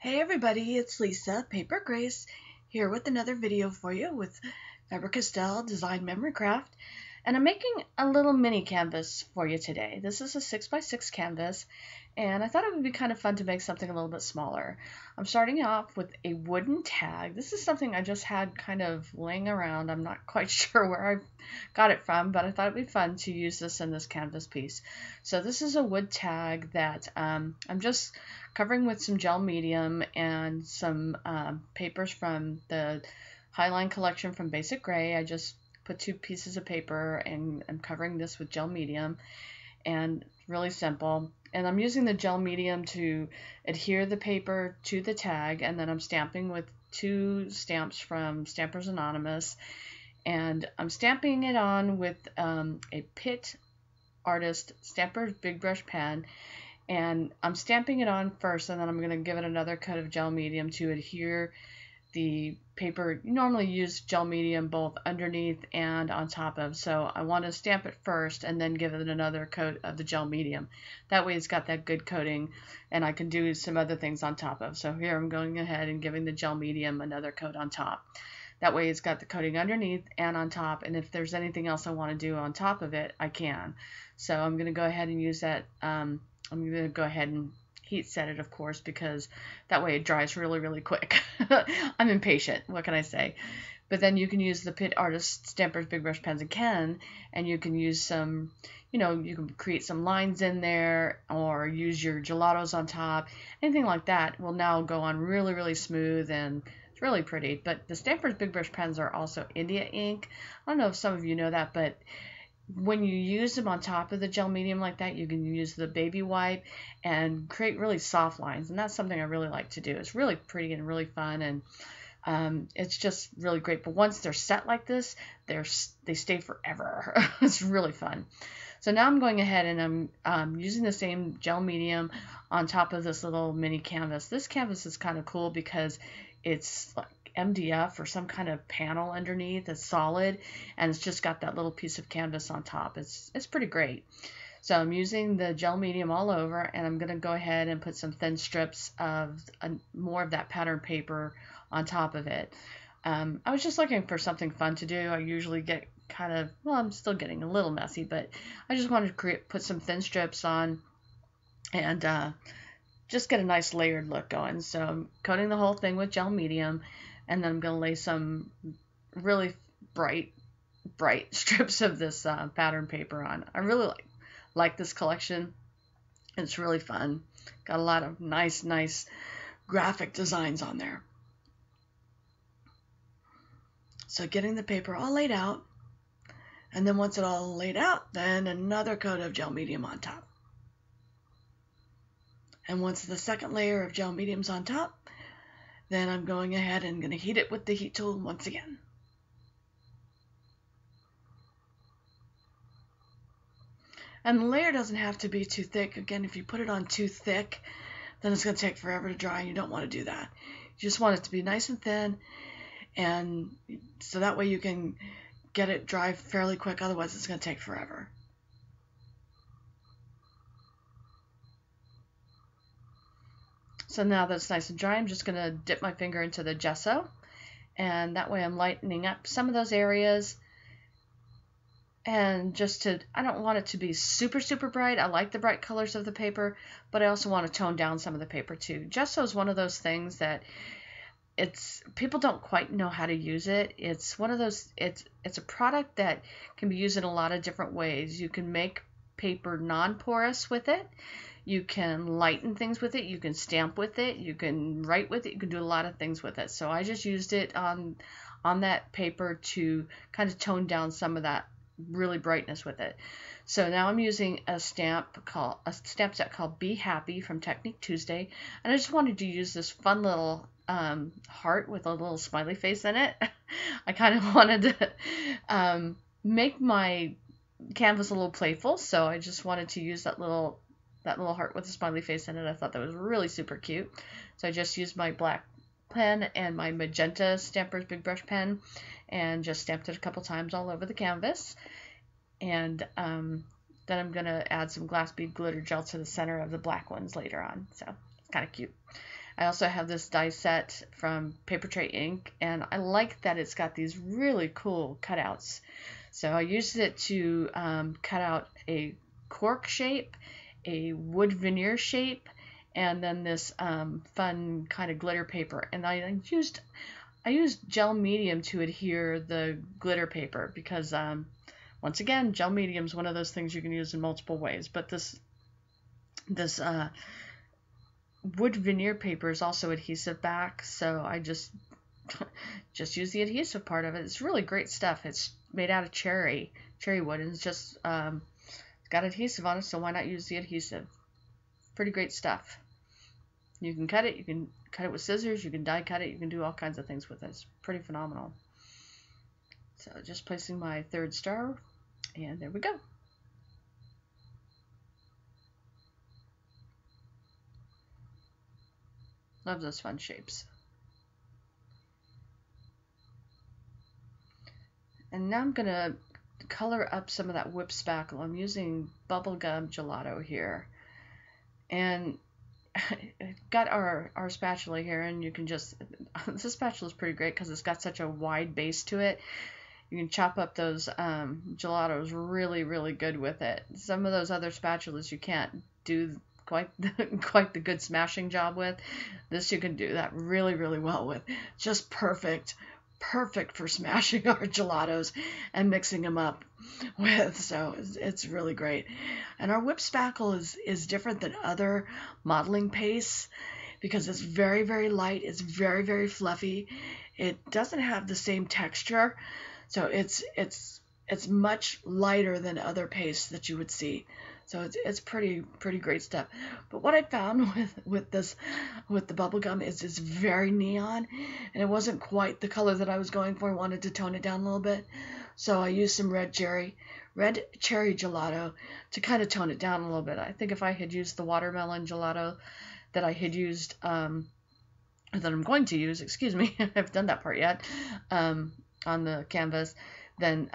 Hey everybody, it's Lisa, Paper Grace, here with another video for you with Faber-Castell Design Memory Craft. And I'm making a little mini canvas for you today. This is a 6x6 canvas, and I thought it would be kind of fun to make something a little bit smaller. I'm starting off with a wooden tag. This is something I just had kind of laying around. I'm not quite sure where I got it from, but I thought it'd be fun to use this in this canvas piece. So this is a wood tag that I'm just covering with some gel medium and some papers from the Highline collection from Basic Gray. I just put 2 pieces of paper and I'm covering this with gel medium, and it's really simple. And I'm using the gel medium to adhere the paper to the tag, and then I'm stamping with 2 stamps from Stampers Anonymous, and I'm stamping it on with a Pitt Artist Stamper's Big Brush pen. And I'm stamping it on first, and then I'm going to give it another coat of gel medium to adhere the paper. You normally use gel medium both underneath and on top of, so I want to stamp it first and then give it another coat of the gel medium. That way it's got that good coating, and I can do some other things on top of. So here I'm going ahead and giving the gel medium another coat on top. That way it's got the coating underneath and on top, and if there's anything else I want to do on top of it, I can. So I'm going to go ahead and use that. I'm going to go ahead and heat set it, of course, because that way it dries really, really quick. I'm impatient, what can I say? But then you can use the Pitt Artist Stampers Big Brush pens again, and you can use some, you can create some lines in there, or use your gelatos on top. Anything like that will now go on really, really smooth, and it's really pretty. But the Stampers Big Brush pens are also India ink. I don't know if some of you know that, but when you use them on top of the gel medium like that, you can use the baby wipe and create really soft lines, and that's something I really like to do. It's really pretty and really fun, and it's just really great. But once they're set like this, they stay forever. It's really fun. So now I'm going ahead and I'm using the same gel medium on top of this little mini canvas. This canvas is kind of cool because it's like MDF or some kind of panel underneath that's solid, and it's just got that little piece of canvas on top. It's pretty great. So I'm using the gel medium all over, and I'm going to go ahead and put some thin strips of more of that pattern paper on top of it. I was just looking for something fun to do. I usually get kind of, well, I'm still getting a little messy, but I just wanted to put some thin strips on and just get a nice layered look going. So I'm coating the whole thing with gel medium, and then I'm going to lay some really bright strips of this pattern paper on. I really like this collection. It's really fun. Got a lot of nice graphic designs on there. So getting the paper all laid out, and then once it's all laid out, then another coat of gel medium on top. And once the second layer of gel medium's on top, then I'm going ahead and going to heat it with the heat tool once again. And the layer doesn't have to be too thick. Again, if you put it on too thick, then it's going to take forever to dry, and you don't want to do that. You just want it to be nice and thin, and so that way you can get it dry fairly quick. Otherwise, it's going to take forever. So now that it's nice and dry, I'm just going to dip my finger into the gesso, and that way I'm lightening up some of those areas. And I don't want it to be super bright. I like the bright colors of the paper, but I also want to tone down some of the paper too. Gesso is one of those things that people don't quite know how to use it. It's one of those, it's a product that can be used in a lot of different ways. You can make paper non-porous with it. You can lighten things with it. You can stamp with it. You can write with it. You can do a lot of things with it. So I just used it on that paper to kind of tone down some of that really brightness with it. So now I'm using a stamp set called Be Happy from Technique Tuesday, and I just wanted to use this fun little heart with a little smiley face in it. I kind of wanted to make my canvas a little playful, so I just wanted to use that little heart with a smiley face in it. I thought that was really super cute. So I just used my black pen and my magenta Stampers Big Brush pen and just stamped it a couple times all over the canvas. And then I'm going to add some glass bead glitter gel to the center of the black ones later on. So it's kind of cute. I also have this die set from Paper Tray Ink, and I like that it's got these really cool cutouts. So I used it to cut out a cork shape, a wood veneer shape, and then this fun kind of glitter paper. And I used gel medium to adhere the glitter paper because once again, gel medium is one of those things you can use in multiple ways. But this wood veneer paper is also adhesive back, so I just use the adhesive part of it. It's really great stuff. It's made out of cherry wood, and it's just it's got adhesive on it, so why not use the adhesive? Pretty great stuff. You can cut it. You can cut it with scissors. You can die cut it. You can do all kinds of things with it. It's pretty phenomenal. So just placing my third star, and there we go. Love those fun shapes. And now I'm going to color up some of that whip spackle. I'm using bubblegum gelato here. And got our spatula here, and you can just, this spatula is pretty great because it's got such a wide base to it. You can chop up those gelatos really, really good with it. Some of those other spatulas you can't do quite the good smashing job with. This you can do that really, really well with. Just perfect for smashing our gelatos and mixing them up with. So it's really great. And our whip spackle is different than other modeling pastes because it's very, very light. It's very, very fluffy. It doesn't have the same texture. So it's much lighter than other pastes that you would see. So it's pretty great stuff. But what I found with the bubble gum is it's very neon, and it wasn't quite the color that I was going for. I wanted to tone it down a little bit, so I used some red cherry gelato to kind of tone it down a little bit. I think if I had used the watermelon gelato that I had used, that I'm going to use, excuse me, I haven't done that part yet, on the canvas, then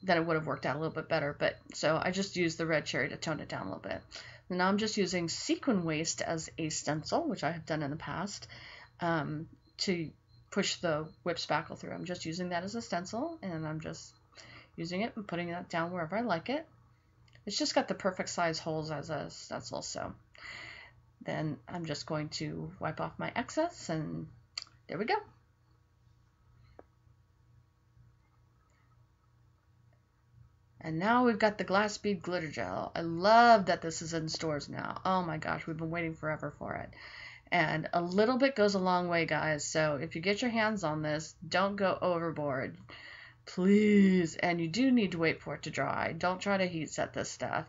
it would have worked out a little bit better. But so I just used the red cherry to tone it down a little bit. And now I'm just using sequin waste as a stencil, which I have done in the past, to push the whip spackle through. I'm just using that as a stencil, and I'm just using it and putting that down wherever I like it. It's just got the perfect size holes as a stencil, so then I'm just going to wipe off my excess, and there we go. And now we've got the glass bead glitter gel. I love that this is in stores now. Oh my gosh, we've been waiting forever for it. And a little bit goes a long way, guys. So if you get your hands on this, don't go overboard, please. And you do need to wait for it to dry. Don't try to heat set this stuff,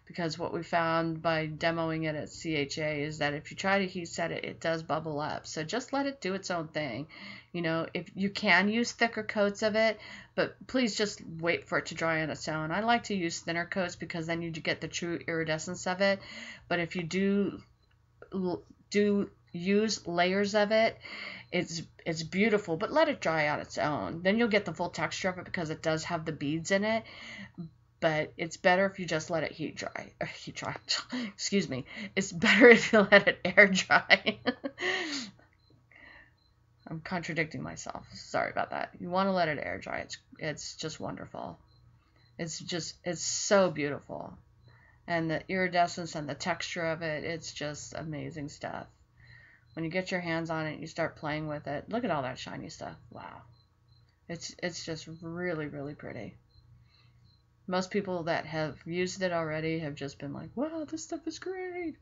because what we found by demoing it at CHA is that if you try to heat set it, it does bubble up. So just let it do its own thing. You know, if you can use thicker coats of it, but please just wait for it to dry on its own. I like to use thinner coats because then you get the true iridescence of it. But if you do use layers of it, it's beautiful, but let it dry on its own. Then you'll get the full texture of it because it does have the beads in it. But it's better if you just let it heat dry. Excuse me. It's better if you let it air dry. I'm contradicting myself. Sorry about that. You want to let it air dry. It's just wonderful. It's so beautiful. And the iridescence and the texture of it, it's just amazing stuff. When you get your hands on it, you start playing with it. Look at all that shiny stuff. Wow. It's just really, really pretty. Most people that have used it already have just been like, wow, this stuff is great.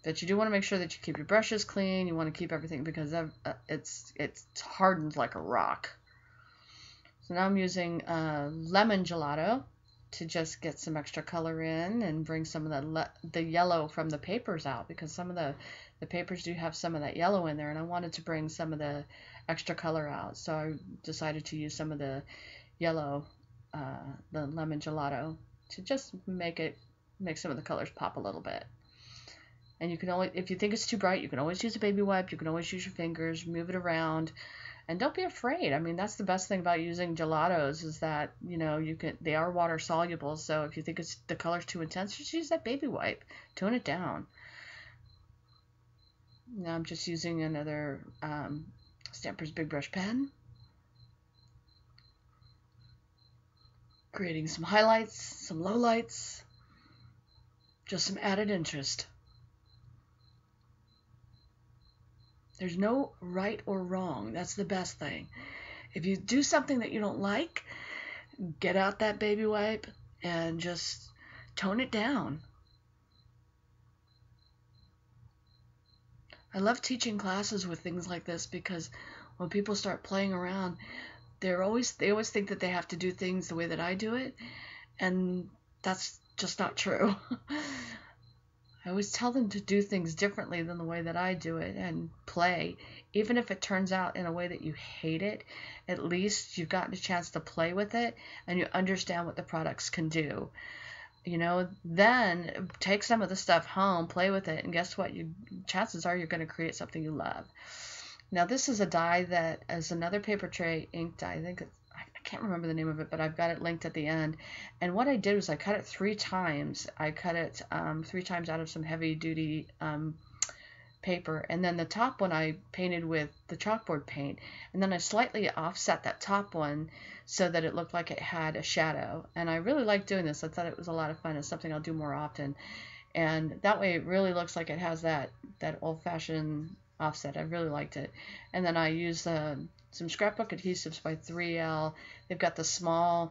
But you do want to make sure that you keep your brushes clean. You want to keep everything because it's hardened like a rock. So now I'm using lemon gelato to just get some extra color in and bring some of the yellow from the papers out, because some of the papers do have some of that yellow in there, and I wanted to bring some of the extra color out. So I decided to use some of the yellow, the lemon gelato, to just make some of the colors pop a little bit. And you can always, if you think it's too bright, you can always use a baby wipe. You can always use your fingers, move it around, and don't be afraid. I mean, that's the best thing about using gelatos is that, you know, they are water soluble. So if you think the color's too intense, just use that baby wipe. Tone it down. Now I'm just using another Stamper's Big Brush pen, creating some highlights, some lowlights, just some added interest. There's no right or wrong. That's the best thing. If you do something that you don't like, get out that baby wipe and just tone it down. I love teaching classes with things like this because when people start playing around, they always think that they have to do things the way that I do it, and that's just not true. I always tell them to do things differently than the way that I do it and play. Even if it turns out in a way that you hate it, at least you've gotten a chance to play with it and you understand what the products can do. You know, then take some of the stuff home, play with it, and guess what? Chances are you're going to create something you love. Now, this is a die that is another paper tray ink die. I can't remember the name of it, but I've got it linked at the end. And what I did was I cut it 3 times. I cut it 3 times out of some heavy-duty paper, and then the top one I painted with the chalkboard paint, and then I slightly offset that top one so that it looked like it had a shadow. And I really liked doing this. I thought it was a lot of fun. It's something I'll do more often, and that way it really looks like it has that old-fashioned offset. I really liked it. And then I used some scrapbook adhesives by 3L. They've got the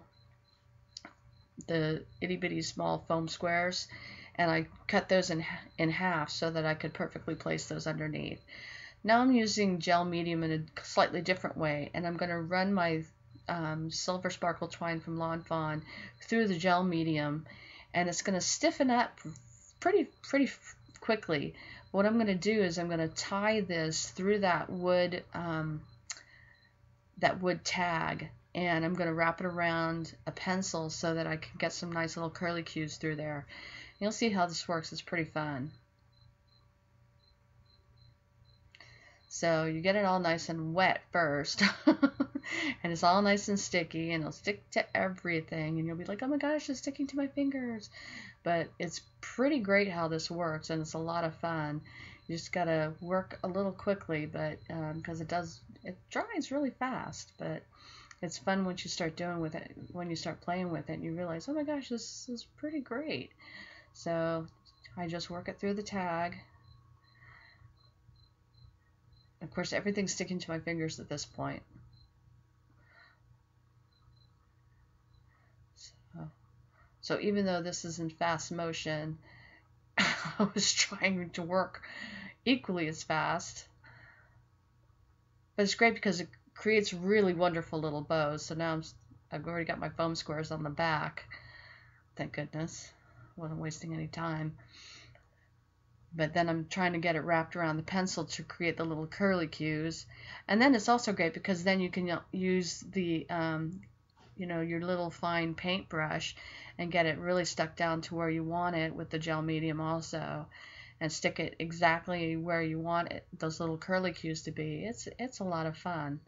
itty-bitty small foam squares, and I cut those in half so that I could perfectly place those underneath. Now I'm using gel medium in a slightly different way, and I'm going to run my silver sparkle twine from Lawn Fawn through the gel medium, and it's going to stiffen up pretty quickly. What I'm going to do is I'm going to tie this through that wood tag, and I'm going to wrap it around a pencil so that I can get some nice little curly cues through there. You'll see how this works. It's pretty fun. So you get it all nice and wet first, and it's all nice and sticky, and it'll stick to everything, and you'll be like, oh my gosh, it's sticking to my fingers. But it's pretty great how this works, and it's a lot of fun. You just gotta work a little quickly, but because it dries really fast, but it's fun once you start doing with it, when you start playing with it, and you realize, oh my gosh, this is pretty great. So I just work it through the tag. Of course, everything's sticking to my fingers at this point. So even though this is in fast motion, I was trying to work equally as fast. But it's great because it creates really wonderful little bows. So now I've already got my foam squares on the back. Thank goodness. Wasn't wasting any time. But then I'm trying to get it wrapped around the pencil to create the little curly cues. And then it's also great because then you can use the your little fine paintbrush and get it really stuck down to where you want it with the gel medium also, and stick it exactly where you want it, those little curly cues to be. It's a lot of fun.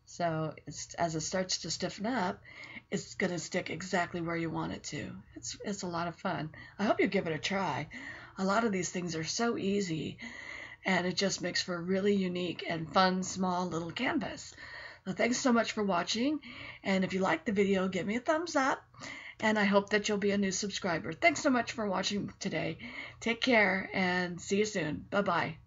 So as it starts to stiffen up, it's going to stick exactly where you want it to. It's a lot of fun. I hope you give it a try. A lot of these things are so easy, and it just makes for a really unique and fun small little canvas. So thanks so much for watching, and if you liked the video, give me a thumbs up, and I hope that you'll be a new subscriber. Thanks so much for watching today. Take care, and see you soon. Bye-bye.